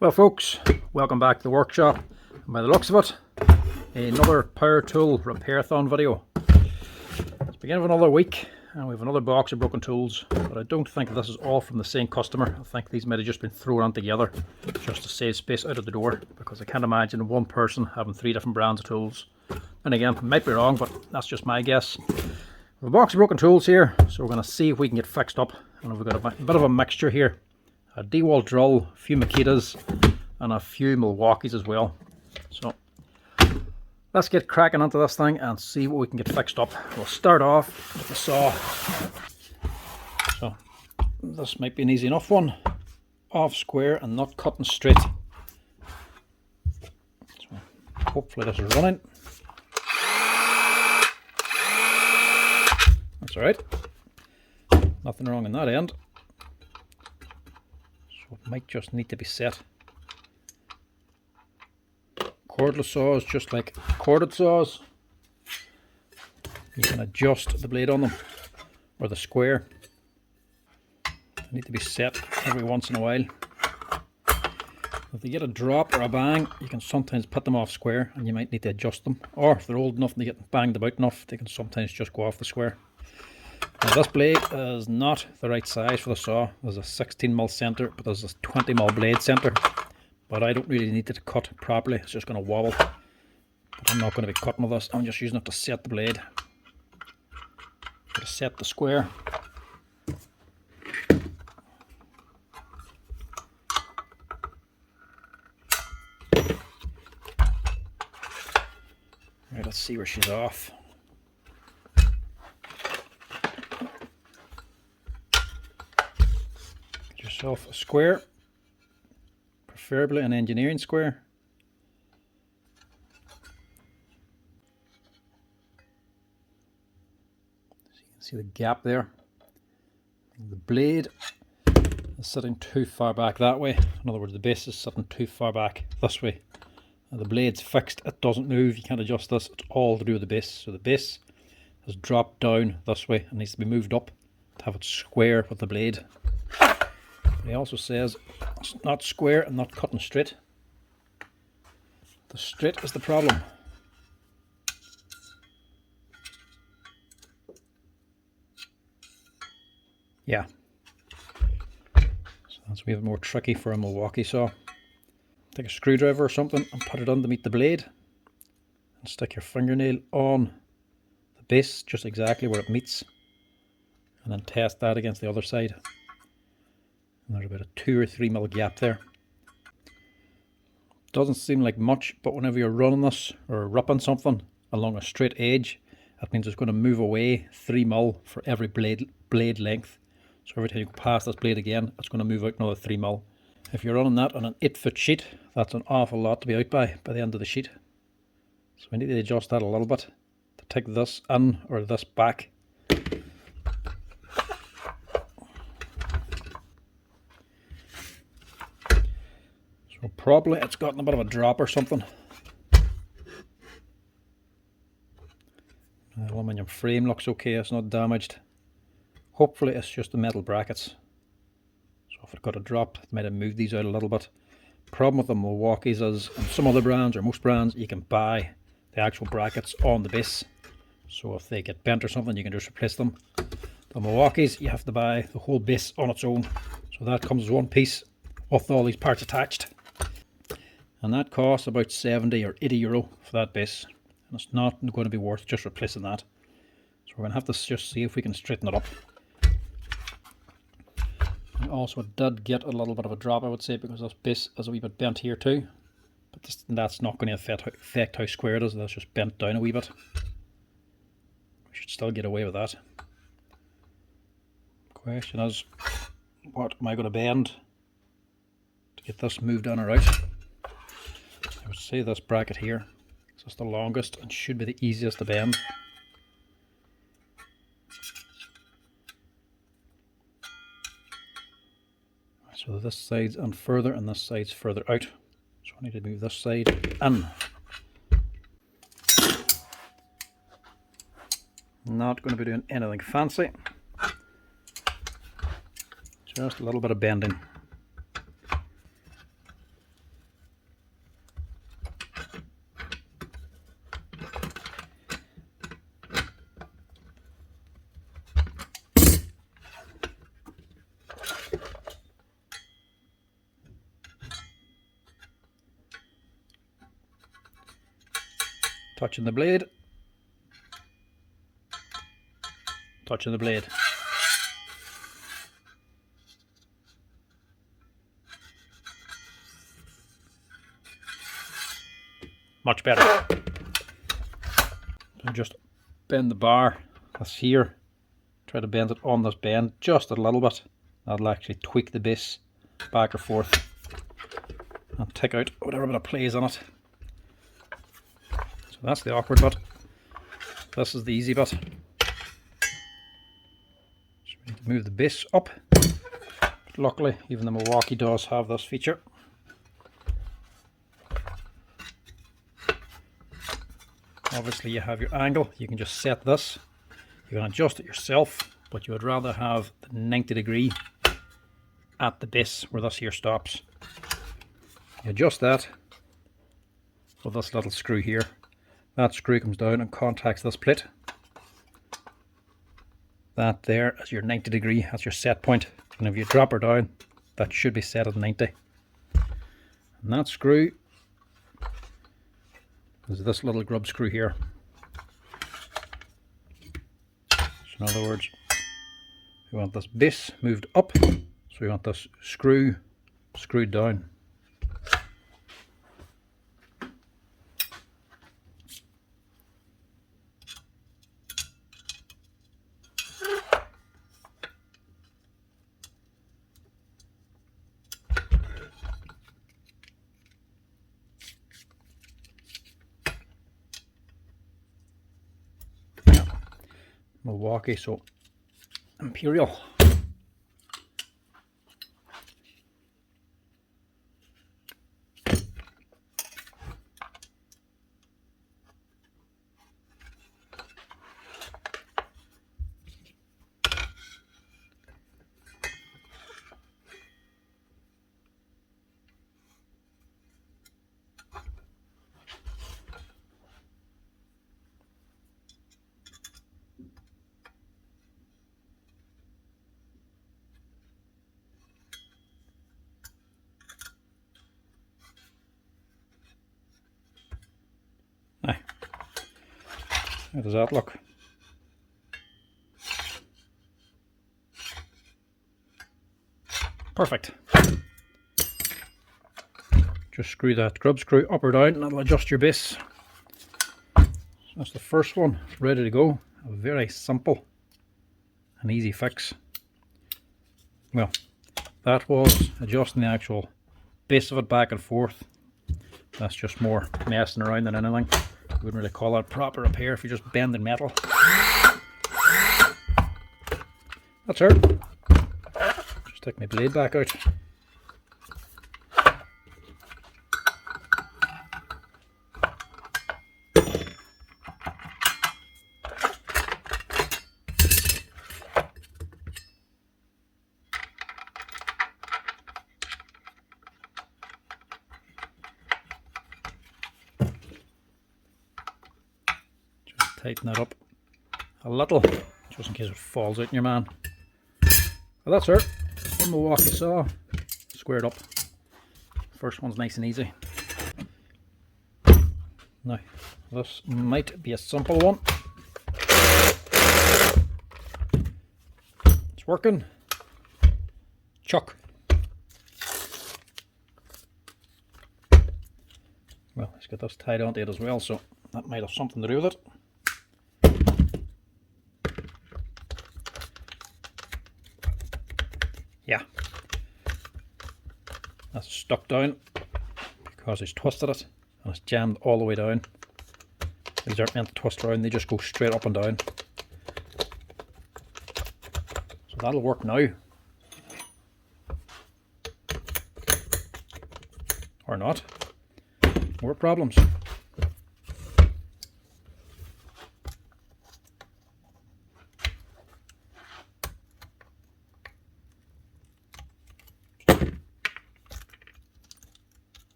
Well folks, welcome back to the workshop. And by the looks of it, another power tool repair-thon video. It's the beginning of another week and we have another box of broken tools, but I don't think this is all from the same customer. I think these might have just been thrown on together just to save space out of the door, because I can't imagine one person having 3 different brands of tools. And again, I might be wrong, but that's just my guess. We have a box of broken tools here, so we're going to see if we can get fixed up. And we've got a bit of a mixture here. A Dewalt drill, a few Makitas, and a few Milwaukees as well. So let's get cracking onto this thing and see what we can get fixed up. We'll start off with the saw. So this might be an easy enough one. Off square and not cutting straight. So hopefully this is running. That's alright. Nothing wrong in that end. So it might just need to be set. Cordless saws, just like corded saws, you can adjust the blade on them, or the square. They need to be set every once in a while. If they get a drop or a bang, you can sometimes put them off square and you might need to adjust them. Or if they're old enough and they get banged about enough, they can sometimes just go off the square. Now this blade is not the right size for the saw. There's a 16mm center, but there's a 20mm blade center. But I don't really need it to cut properly, it's just going to wobble. But I'm not going to be cutting with this, I'm just using it to set the blade. To set the square. Right, let's see where she's off. Get yourself a square. Preferably an engineering square. So you can see the gap there. The blade is sitting too far back that way. In other words, the base is sitting too far back this way. And the blade's fixed, it doesn't move, you can't adjust this, it's all to do with the base. So the base has dropped down this way and needs to be moved up to have it square with the blade. He also says it's not square and not cutting straight. The straight is the problem. Yeah. So that's a bit more tricky for a Milwaukee saw. Take a screwdriver or something and put it underneath the blade. And stick your fingernail on the base just exactly where it meets. And then test that against the other side. And there's about a 2 or 3mm gap there. Doesn't seem like much, but whenever you're running this or ripping something along a straight edge, that means it's going to move away 3mm for every blade length. So every time you go past this blade again, it's going to move out another 3mm. If you're running that on an 8-foot sheet, that's an awful lot to be out by the end of the sheet. So we need to adjust that a little bit to take this in or this back. So probably it's gotten a bit of a drop or something. The aluminium frame looks okay, it's not damaged. Hopefully it's just the metal brackets. So if it got a drop, it might have moved these out a little bit. Problem with the Milwaukees is, and some other brands or most brands, you can buy the actual brackets on the base. So if they get bent or something, you can just replace them. The Milwaukees, you have to buy the whole base on its own. So that comes as one piece with all these parts attached. And that costs about 70 or 80 euro for that base. And it's not going to be worth just replacing that. So we're going to have to just see if we can straighten it up. I also did get a little bit of a drop, I would say, because this base is a wee bit bent here too. But that's not going to affect how square it is, that's just bent down a wee bit. We should still get away with that. Question is, what am I going to bend to get this moved on or out? I would say this bracket here is just the longest and should be the easiest to bend. So this side's in further and this side's further out. So I need to move this side in. Not going to be doing anything fancy. Just a little bit of bending. touching the blade, touching the blade. Much better. So just bend the bar, that's here. Try to bend it on this bend just a little bit. That'll actually tweak the base back or forth and take out whatever bit of play is on it. So that's the awkward bit. This is the easy bit. So we need to move the base up. Luckily, even the Milwaukee does have this feature. Obviously you have your angle, you can just set this. You can adjust it yourself, but you would rather have the 90 degree at the base where this here stops. You adjust that with this little screw here. That screw comes down and contacts this plate. That there is your 90 degree, that's your set point. And if you drop her down, that should be set at 90. And that screw is this little grub screw here. So in other words, we want this base moved up, so we want this screw screwed down. Milwaukee, so Imperial. How does that look? Perfect. Just screw that grub screw up or down and that'll adjust your base. That's the first one, ready to go. A very simple and easy fix. Well, that was adjusting the actual base of it back and forth. That's just more messing around than anything. I wouldn't really call that proper repair if you're just bending metal. That's her. Just take my blade back out. Tighten that up a little, just in case it falls out in your man. Well, that's her. One Milwaukee saw, squared up. First one's nice and easy. Now, this might be a simple one. It's working. Chuck. Well, let's get this tied onto it as well, so that might have something to do with it. Yeah, that's stuck down because he's twisted it and it's jammed all the way down. These aren't meant to twist around, they just go straight up and down. So that'll work now. Or not. More problems.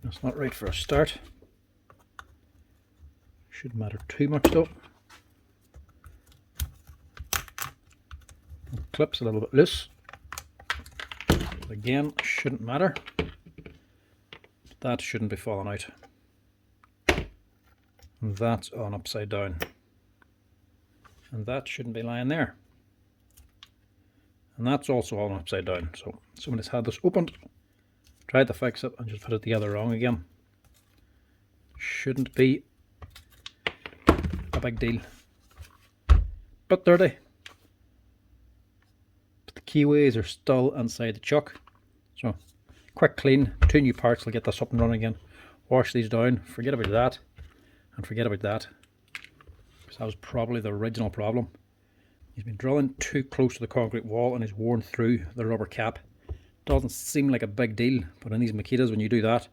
That's not right for a start. Shouldn't matter too much though. The clip's a little bit loose. But again, shouldn't matter. That shouldn't be falling out. And that's on upside down. And that shouldn't be lying there. And that's also on upside down. So somebody's had this opened, tried to fix it, and just put it together wrong again. Shouldn't be a big deal. Bit dirty. But the keyways are still inside the chuck. So quick clean, 2 new parts will get this up and running again. Wash these down, forget about that, and forget about that. Because that was probably the original problem. He's been drilling too close to the concrete wall and he's worn through the rubber cap. Doesn't seem like a big deal, but in these Makitas, when you do that,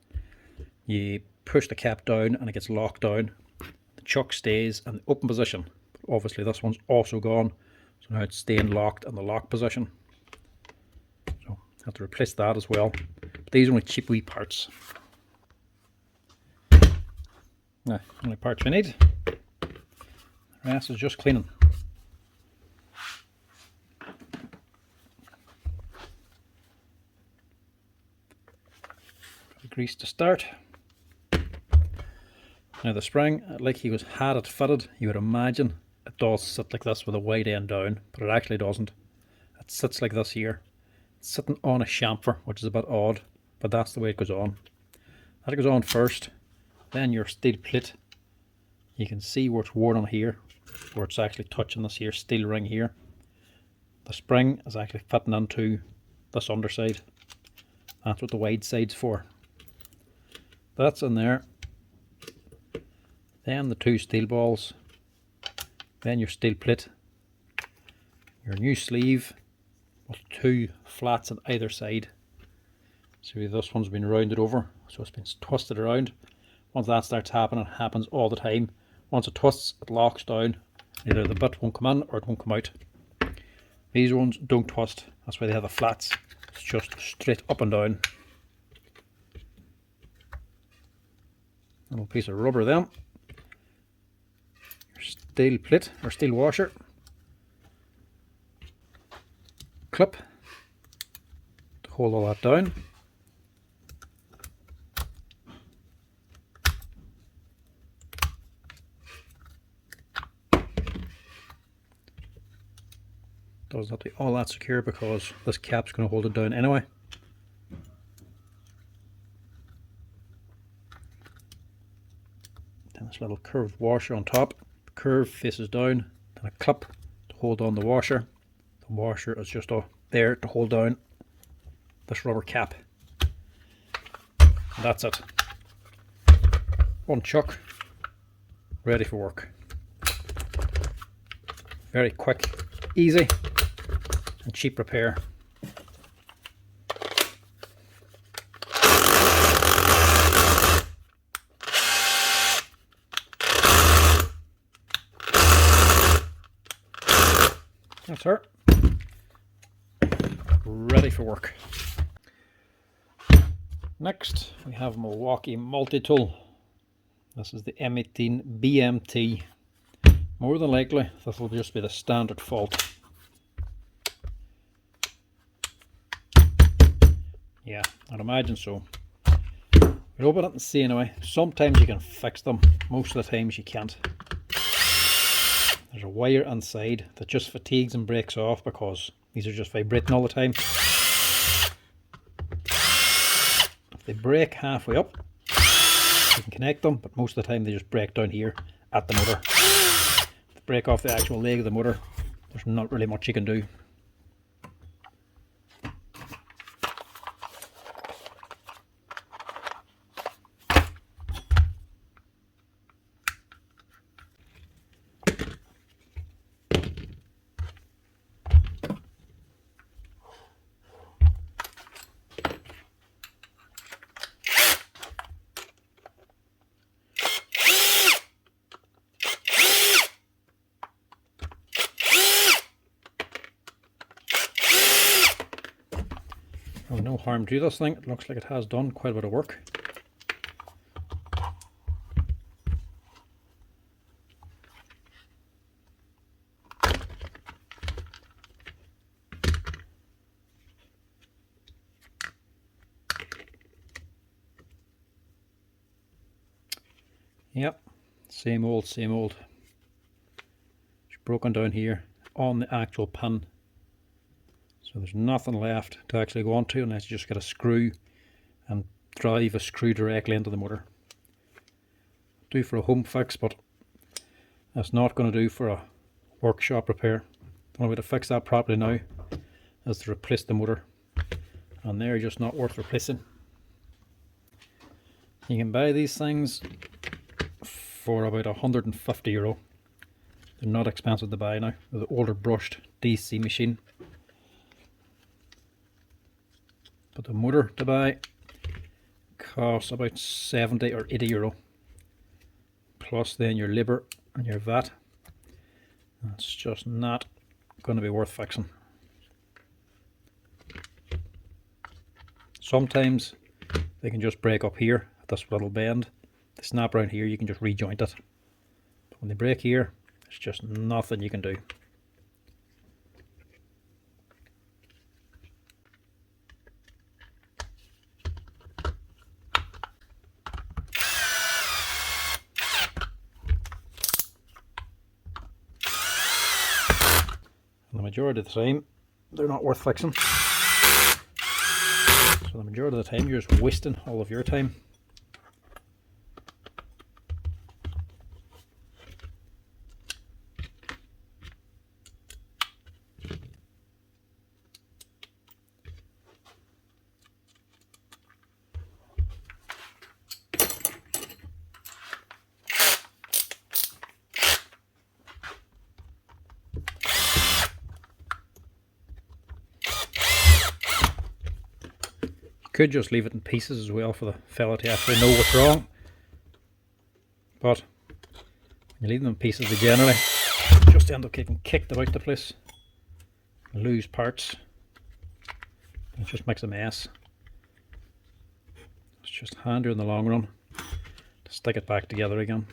you push the cap down and it gets locked down. The chuck stays in the open position. But obviously this one's also gone, so now it's staying locked in the lock position. So I have to replace that as well. But these are only cheap wee parts. Now, only parts we need. The rest is just cleaning. Grease to start. Now the spring, like he had it fitted, you would imagine it does sit like this with a wide end down, but it actually doesn't. It sits like this here. It's sitting on a chamfer, which is a bit odd, but that's the way it goes on. That goes on first, then your steel plate. You can see where it's worn on here, where it's actually touching this here steel ring here. The spring is actually fitting into this underside. That's what the wide side's for. That's in there. Then the 2 steel balls. Then your steel plate. Your new sleeve with 2 flats on either side. See, this one's been rounded over, so it's been twisted around. Once that starts happening, it happens all the time. Once it twists, it locks down. Either the bit won't come in or it won't come out. These ones don't twist. That's why they have the flats. It's just straight up and down. Little piece of rubber then. Your steel plate or steel washer. Clip to hold all that down. Doesn't have to be all that secure because this cap's going to hold it down anyway. Then this little curved washer on top. The curve faces down. Then a clip to hold on the washer. The washer is just there to hold down this rubber cap. And that's it. One chuck, ready for work. Very quick, easy, and cheap repair. That's her. Ready for work. Next, we have Milwaukee multi-tool. This is the M18 BMT. More than likely, this will just be the standard fault. Yeah, I'd imagine so. We'll open it and see anyway. Sometimes you can fix them, most of the times you can't. There's a wire inside that just fatigues and breaks off because these are just vibrating all the time. If they break halfway up, you can connect them, but most of the time they just break down here at the motor. If they break off the actual leg of the motor, there's not really much you can do. Oh, no harm to this thing. It looks like it has done quite a bit of work. Yep, same old, same old. It's broken down here on the actual pin. So there's nothing left to actually go onto unless you just get a screw and drive a screw directly into the motor. Do for a home fix, but that's not going to do for a workshop repair. The only way to fix that properly now is to replace the motor, and they're just not worth replacing. You can buy these things for about €150. They're not expensive to buy now. They're the older brushed DC machine. But the motor to buy costs about €70 or €80. Plus then your labour and your VAT. That's just not going to be worth fixing. Sometimes they can just break up here at this little bend. They snap around here, you can just rejoint it. But when they break here, there's just nothing you can do. And the majority of the time, they're not worth fixing. So the majority of the time, you're just wasting all of your time. Could just leave it in pieces as well for the fella to actually know what's wrong, but when you leave them in pieces, they generally just end up getting kicked about the place, lose parts. It just makes a mess. It's just handier in the long run to stick it back together again.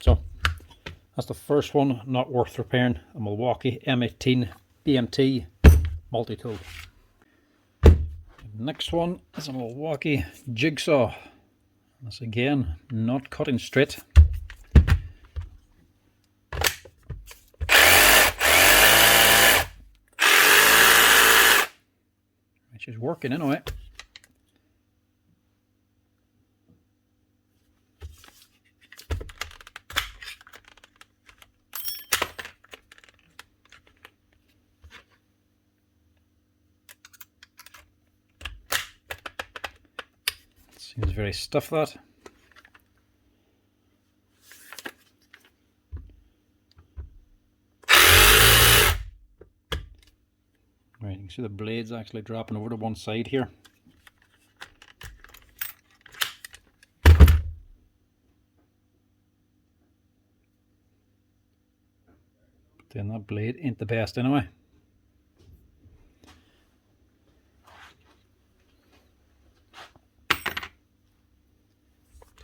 So that's the first one, not worth repairing, a Milwaukee M18 BMT multi-tool. Next one is a Milwaukee jigsaw. This again, not cutting straight. Which is working anyway. Seems very stiff, that. Right, you can see the blades actually dropping over to one side here. But then that blade ain't the best anyway.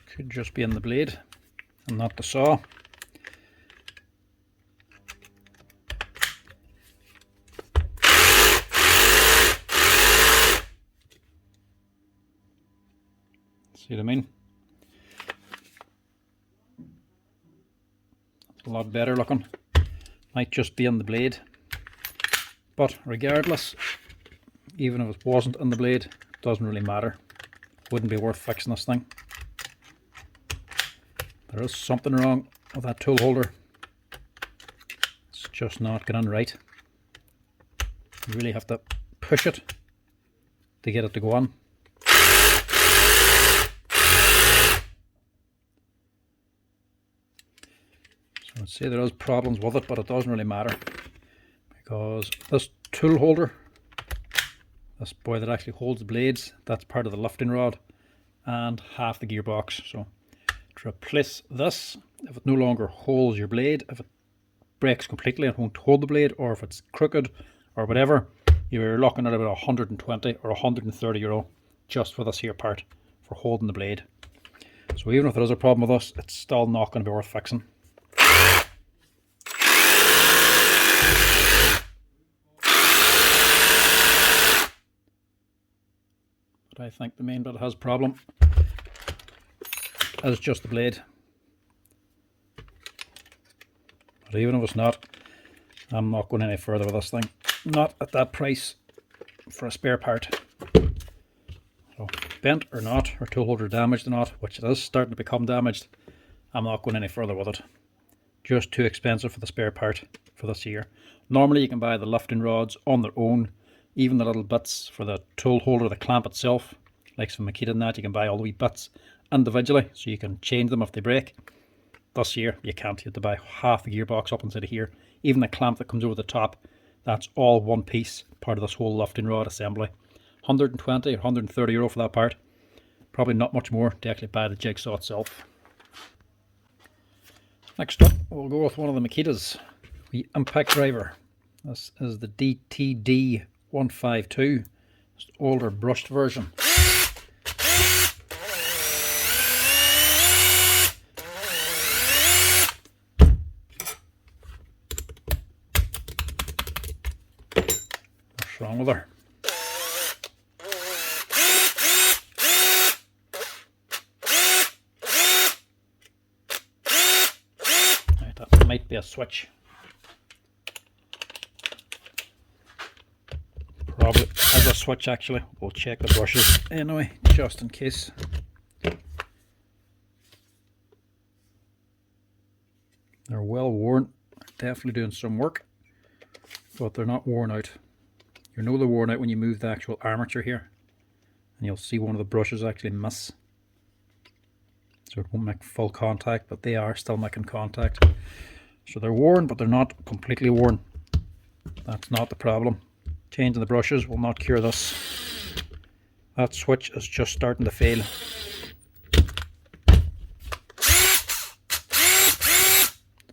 Could just be in the blade and not the saw. See what I mean? That's a lot better looking. Might just be in the blade. But regardless, even if it wasn't in the blade, it doesn't really matter. Wouldn't be worth fixing this thing. There is something wrong with that tool holder. It's just not getting right. You really have to push it to get it to go on. So I'd say there is problems with it, but it doesn't really matter, because this tool holder, this boy that actually holds the blades, that's part of the lifting rod and half the gearbox. So to replace this, if it no longer holds your blade, if it breaks completely and won't hold the blade, or if it's crooked or whatever, you're looking at about 120 or 130 euro just for this here part for holding the blade. So even if there is a problem with this, it's still not going to be worth fixing. but I think the main bit that has problem is just the blade. But even if it's not, I'm not going any further with this thing. Not at that price for a spare part. So bent or not, or tool holder damaged or not, which it is starting to become damaged, I'm not going any further with it. Just too expensive for the spare part for this year. Normally you can buy the lifting rods on their own, even the little bits for the tool holder, the clamp itself, like some Makita and that, you can buy all the wee bits individually, so you can change them if they break. This year you can't. You have to buy half the gearbox up inside of here. Even the clamp that comes over the top, that's all one piece, part of this whole lifting rod assembly. 120 or 130 euro for that part. Probably not much more to actually buy the jigsaw itself. Next up, we'll go with one of the Makitas, the impact driver. This is the DTD 152, it's the older brushed version. What's wrong with her? Might be a switch. Probably as a switch actually. We'll check the brushes anyway, just in case. They're well worn, definitely doing some work, but they're not worn out. You know they're worn out when you move the actual armature here, and you'll see one of the brushes actually miss. So it won't make full contact, but they are still making contact. So they're worn, but they're not completely worn. That's not the problem. Changing the brushes will not cure this. That switch is just starting to fail.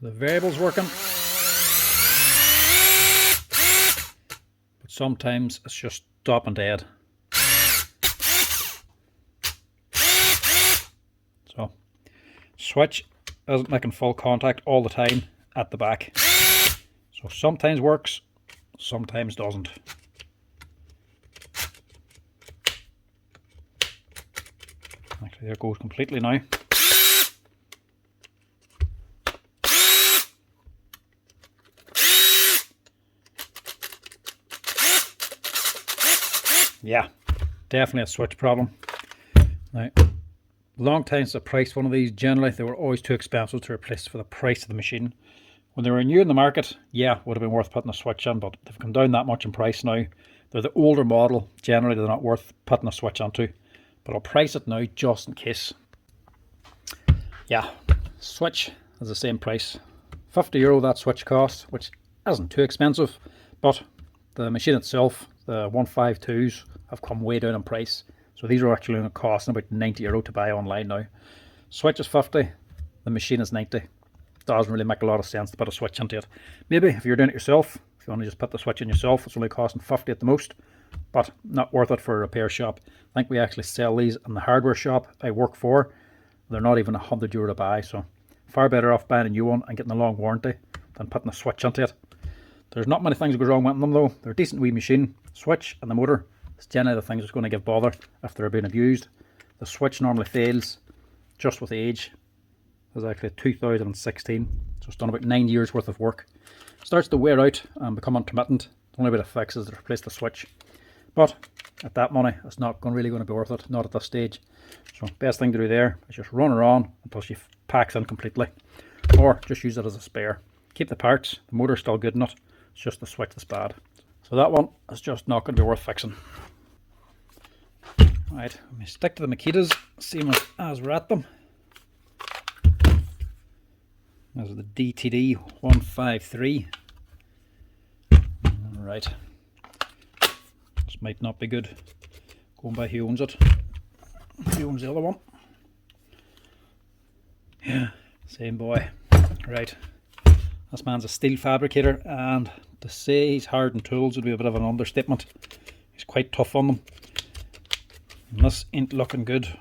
The variable's working, but sometimes it's just stopping dead. So, switch isn't making full contact all the time at the back. So sometimes works, sometimes doesn't. Actually, there it goes completely now. Yeah, definitely a switch problem. Now, long time since I priced one of these. Generally they were always too expensive to replace for the price of the machine. When they were new in the market, yeah, would have been worth putting a switch in, but they've come down that much in price now. They're the older model, generally they're not worth putting a switch onto, but I'll price it now just in case. Yeah, switch is the same price, 50 euro that switch costs, which isn't too expensive, but the machine itself, the 152s, have come way down in price. So these are actually going to cost about 90 euro to buy online now. Switch is 50, the machine is 90. Doesn't really make a lot of sense to put a switch into it. Maybe if you're doing it yourself, if you want to just put the switch in yourself, it's only costing 50 at the most, but not worth it for a repair shop. I think we actually sell these in the hardware shop I work for. They're not even 100 euro to buy, so far better off buying a new one and getting a long warranty than putting a switch into it. There's not many things that go wrong with them though. They're a decent wee machine. Switch and the motor, it's generally the things that's going to give bother if they're being abused. The switch normally fails just with age. This is actually 2016, so it's done about 9 years worth of work. It starts to wear out and become intermittent. The only way to fix is to replace the switch. But at that money, it's not really going to be worth it, not at this stage. So best thing to do there is just run her on until she packs in completely, or just use it as a spare. Keep the parts, the motor's still good in it, it's just the switch that's bad. So that one is just not going to be worth fixing. Right, let me stick to the Makitas, same as we're at them. This is the DTD 153. Right, this might not be good. Going by who owns it. Who owns the other one? Yeah, same boy. Right, this man's a steel fabricator, and to say he's hard on tools would be a bit of an understatement. He's quite tough on them. And this ain't looking good.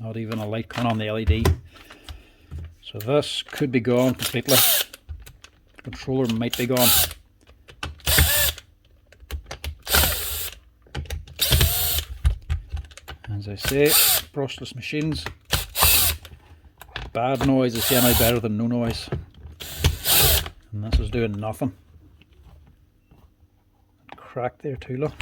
Not even a light coming on the LED. So this could be gone completely. The controller might be gone. As I say, brushless machines, bad noise is generally better than no noise. And this is doing nothing. Crack there too, look.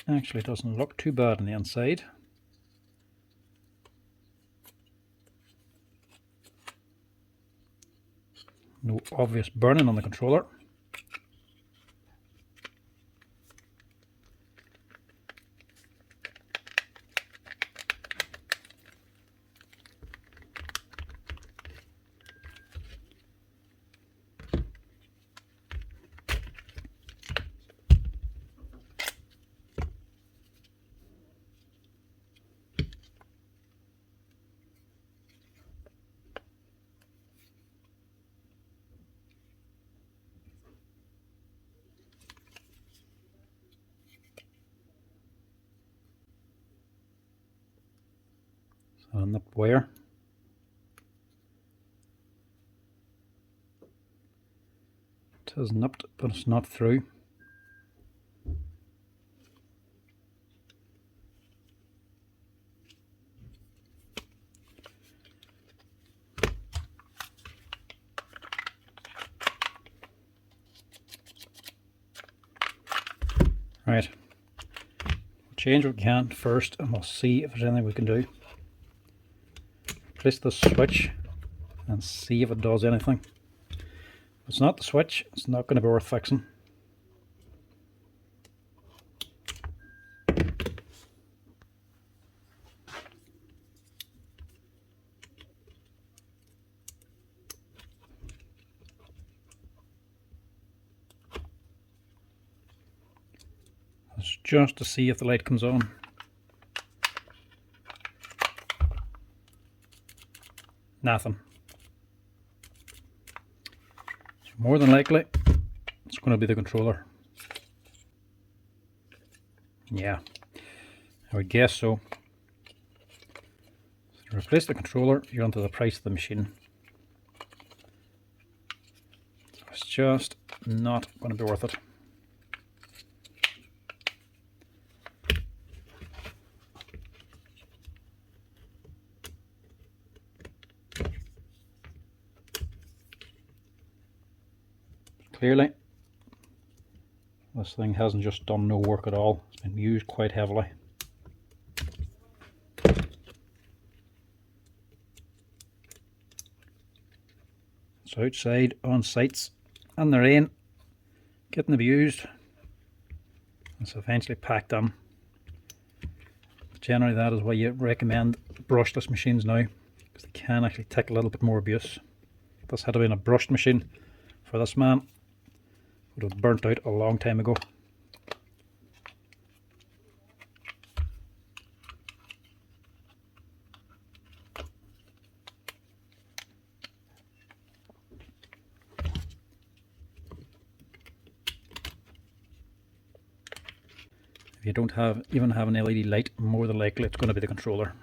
Actually, it doesn't look too bad on the inside. No obvious burning on the controller. On the wire. It has nipped, but it's not through. Right, we'll change what we can first and we'll see if there's anything we can do. Place the switch and see if it does anything. If it's not the switch, it's not going to be worth fixing. It's just to see if the light comes on. Nothing. So more than likely, it's going to be the controller. Yeah, I would guess so. So to replace the controller, you're onto the price of the machine. So it's just not going to be worth it. Clearly, this thing hasn't just done no work at all. It's been used quite heavily. It's outside on sites in the rain, getting abused. It's eventually packed in. Generally, that is why you recommend brushless machines now, because they can actually take a little bit more abuse. If this had been a brushed machine for this man, would have burnt out a long time ago. If you don't even have an LED light, more than likely it's going to be the controller.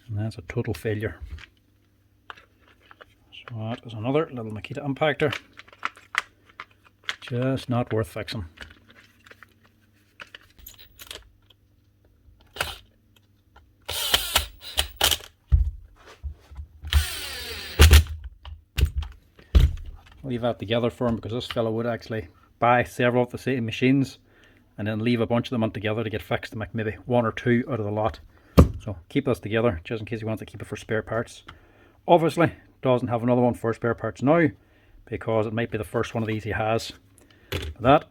And that's a total failure. So that is another little Makita impactor. Just not worth fixing. Leave that together for him, because this fellow would actually buy several of the same machines and then leave a bunch of them on together to get fixed to make maybe one or two out of the lot. So keep this together just in case he wants to keep it for spare parts. Obviously doesn't have another one for spare parts now, because it might be the first one of these he has. But that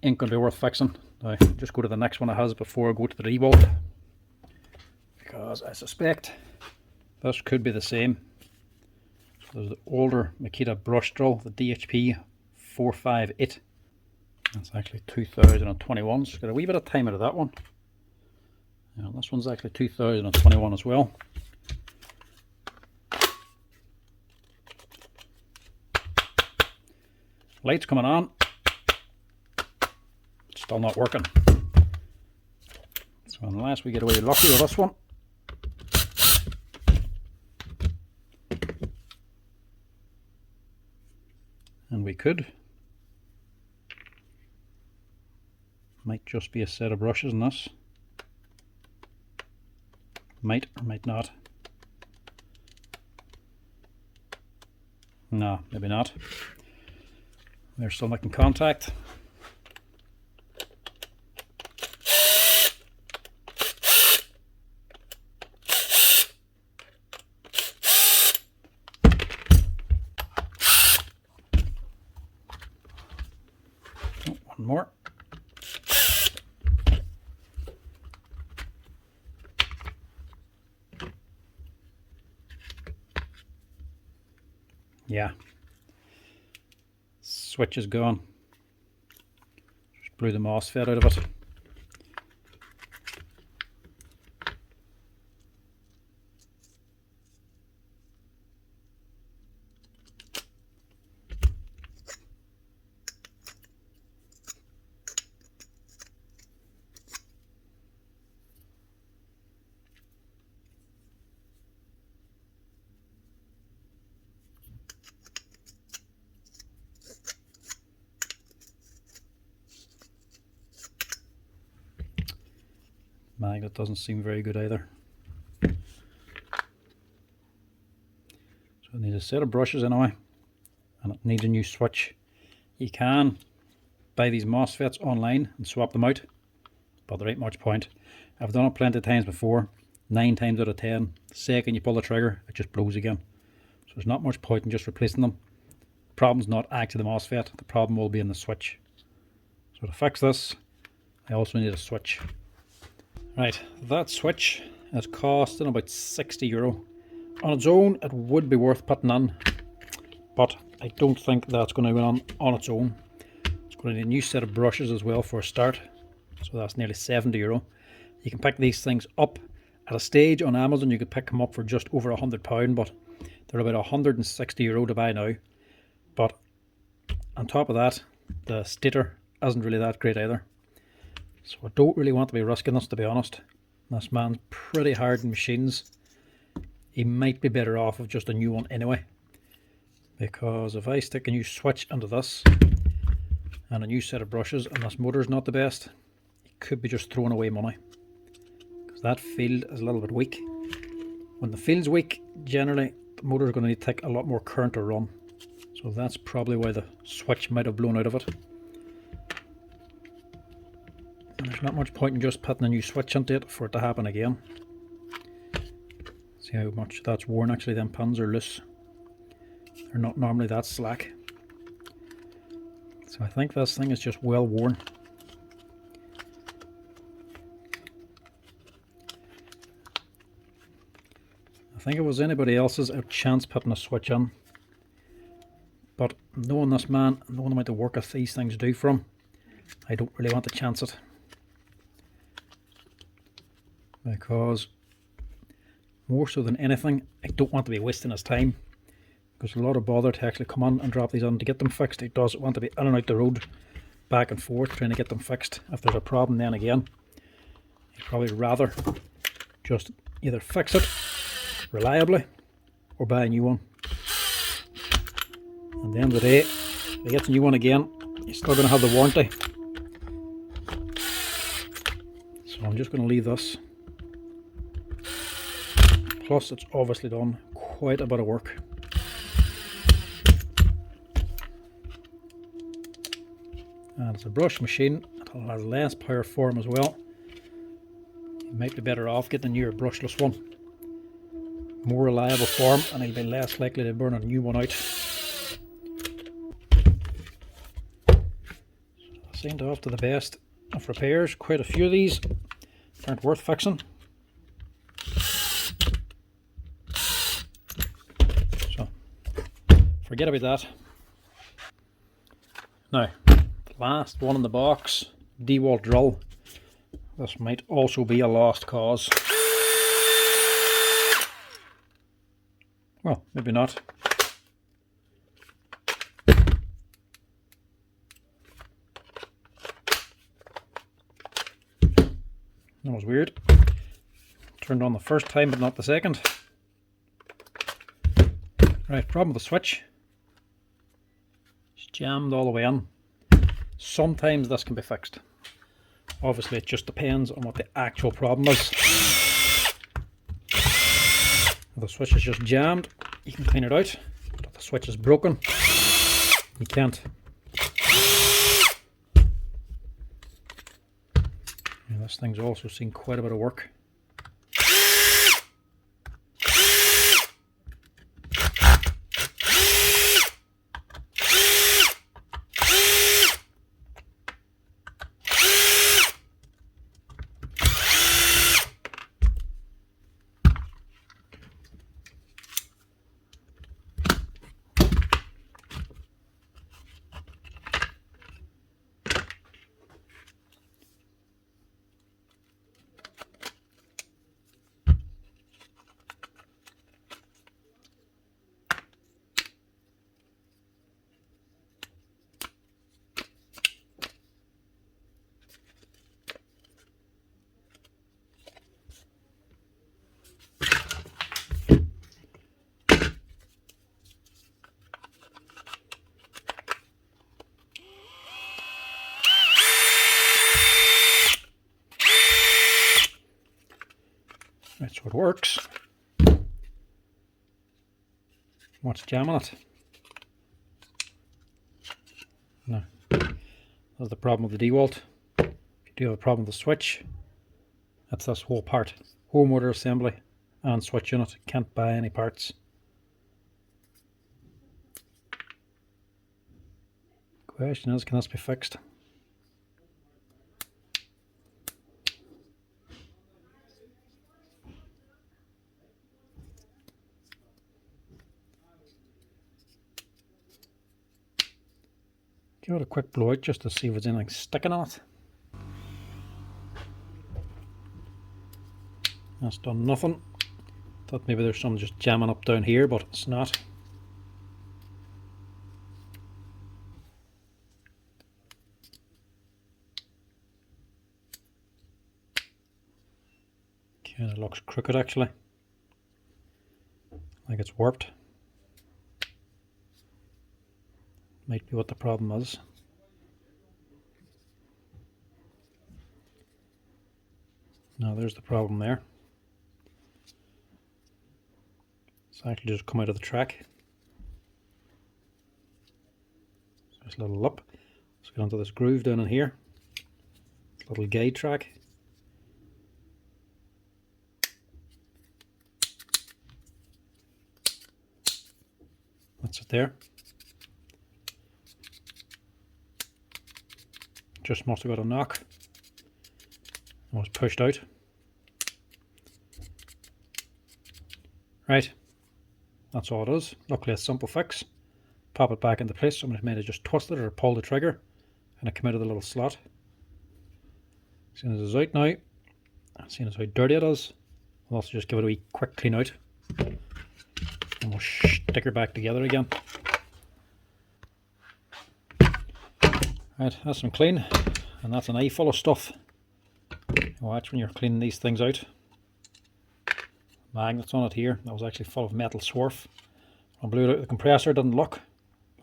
ain't going to be worth fixing. Now just go to the next one it has before I go to the Dewalt, because I suspect this could be the same. So there's the older Makita brush drill, the DHP 458. That's actually 2021, so got a wee bit of time out of that one. Now, this one's actually 2021 as well. Lights coming on. Still not working. So unless we get away lucky with this one. And we could. Might just be a set of brushes in this. Might or might not. No, maybe not. They're still making contact. Oh, one more. Yeah, switch is gone. Just blew the MOSFET out of it. Magnet doesn't seem very good either. So it needs a set of brushes anyway, and it needs a new switch. You can buy these MOSFETs online and swap them out, but there ain't much point. I've done it plenty of times before. 9 times out of 10, the second you pull the trigger, it just blows again. So there's not much point in just replacing them. The problem's not actually the MOSFET, the problem will be in the switch. So to fix this, I also need a switch. Right, that switch is costing about €60. On its own, it would be worth putting in, but I don't think that's going to go on its own. It's going to need a new set of brushes as well for a start, so that's nearly €70. You can pick these things up at a stage on Amazon. You could pick them up for just over £100, but they're about €160 to buy now. But on top of that, the stator isn't really that great either. So I don't really want to be risking this, to be honest. This man's pretty hard in machines. He might be better off with just a new one anyway. Because if I stick a new switch into this and a new set of brushes and this motor's not the best, he could be just throwing away money. Because that field is a little bit weak. When the field's weak, generally the motor's going to need to take a lot more current to run. So that's probably why the switch might have blown out of it. And there's not much point in just putting a new switch into it for it to happen again. See how much that's worn. Actually, them pins are loose. They're not normally that slack. So I think this thing is just well worn. I think if it was anybody else's, I'd chance putting a switch in. But knowing this man, knowing the amount of work that these things do for him, I don't really want to chance it. Because more so than anything, I don't want to be wasting his time. Because a lot of bother to actually come on and drop these on to get them fixed. He doesn't want to be in and out the road, back and forth, trying to get them fixed. If there's a problem then again, he'd probably rather just either fix it reliably or buy a new one. At the end of the day, if he gets a new one again, he's still going to have the warranty. So I'm just going to leave this. Plus it's obviously done quite a bit of work. And it's a brush machine. It'll have less power for him as well. You might be better off getting a newer brushless one. More reliable for him, and he'll be less likely to burn a new one out. Seem to have to the best of repairs. Quite a few of these aren't worth fixing. So forget about that. Now, the last one in the box, Dewalt drill, This might also be a lost cause. Well, maybe not. That was weird. Turned on the first time but not the second. Right, problem with the switch. It's jammed all the way in. Sometimes this can be fixed. Obviously it just depends on what the actual problem is. If the switch is just jammed, you can clean it out. But if the switch is broken, you can't. And this thing's also seen quite a bit of work. Right, so it works. What's jamming it? No. That's the problem with the Dewalt. If you do have a problem with the switch, that's this whole part. Whole motor assembly and switch unit. Can't buy any parts. Question is, can this be fixed? Give it a quick blow out just to see if there's anything sticking on it. That's done nothing. Thought maybe there's something just jamming up down here, but it's not. Kind of looks crooked actually. Like it's warped. Might be what the problem is. Now there's the problem there. It's actually just come out of the track. So there's a little up. Let's get onto this groove down in here. Little guide track. That's it there. Just must have got a knock and was pushed out. Right, that's all it is. Luckily a simple fix. Pop it back into place. Somebody may have just twisted it or pulled the trigger and it came out of the little slot. Seeing as it's out now, seeing as how dirty it is, we'll also just give it a wee quick clean out and we'll stick her back together again. Right, that's some clean, and that's an eye full of stuff. Watch when you're cleaning these things out. Magnets on it here, that was actually full of metal swarf. I blew it out, the compressor didn't look.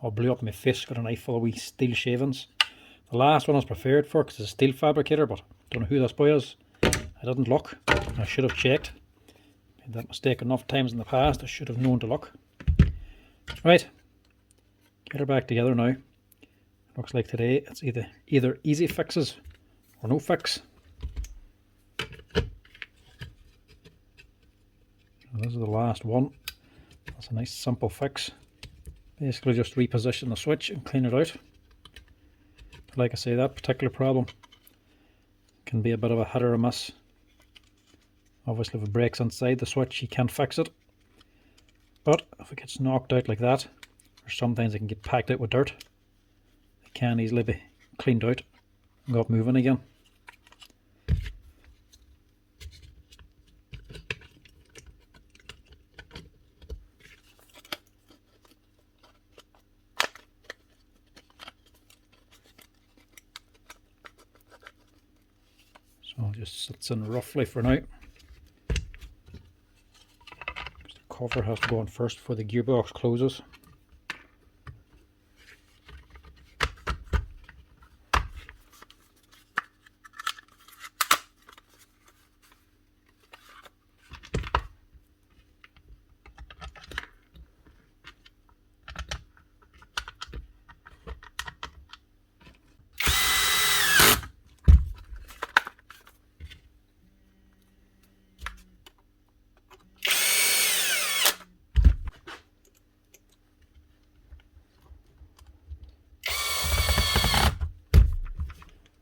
I blew up my face, got a knife full of wee steel shavings. The last one I was prepared for because it's a steel fabricator, but I don't know who this boy is. I didn't look, I should have checked. Made that mistake enough times in the past, I should have known to look. Right, get her back together now. Looks like today it's either easy fixes or no fix. This is the last one. That's a nice simple fix. Basically just reposition the switch and clean it out. But like I say, that particular problem can be a bit of a hit or a miss. Obviously if it breaks inside the switch you can't fix it. But if it gets knocked out like that, or sometimes it can get packed out with dirt, it can easily be cleaned out and got moving again. So it just sits in roughly for now. The cover has to go on first before the gearbox closes.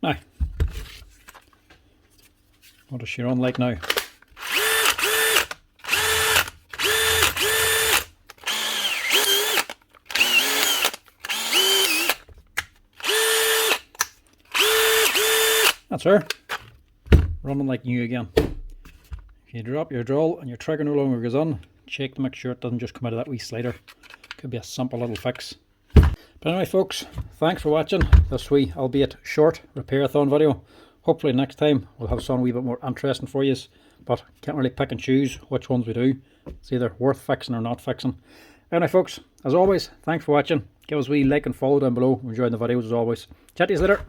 Now, what does she run like now? That's her, running like new again. If you drop your drill and your trigger no longer goes on, check to make sure it doesn't just come out of that wee slider. Could be a simple little fix. But anyway folks, thanks for watching this wee, albeit short, repair-a-thon video. Hopefully next time we'll have something a wee bit more interesting for you, but can't really pick and choose which ones we do. It's either worth fixing or not fixing. Anyway folks, as always, thanks for watching. Give us a wee like and follow down below. Enjoying the videos as always. Chat to you later.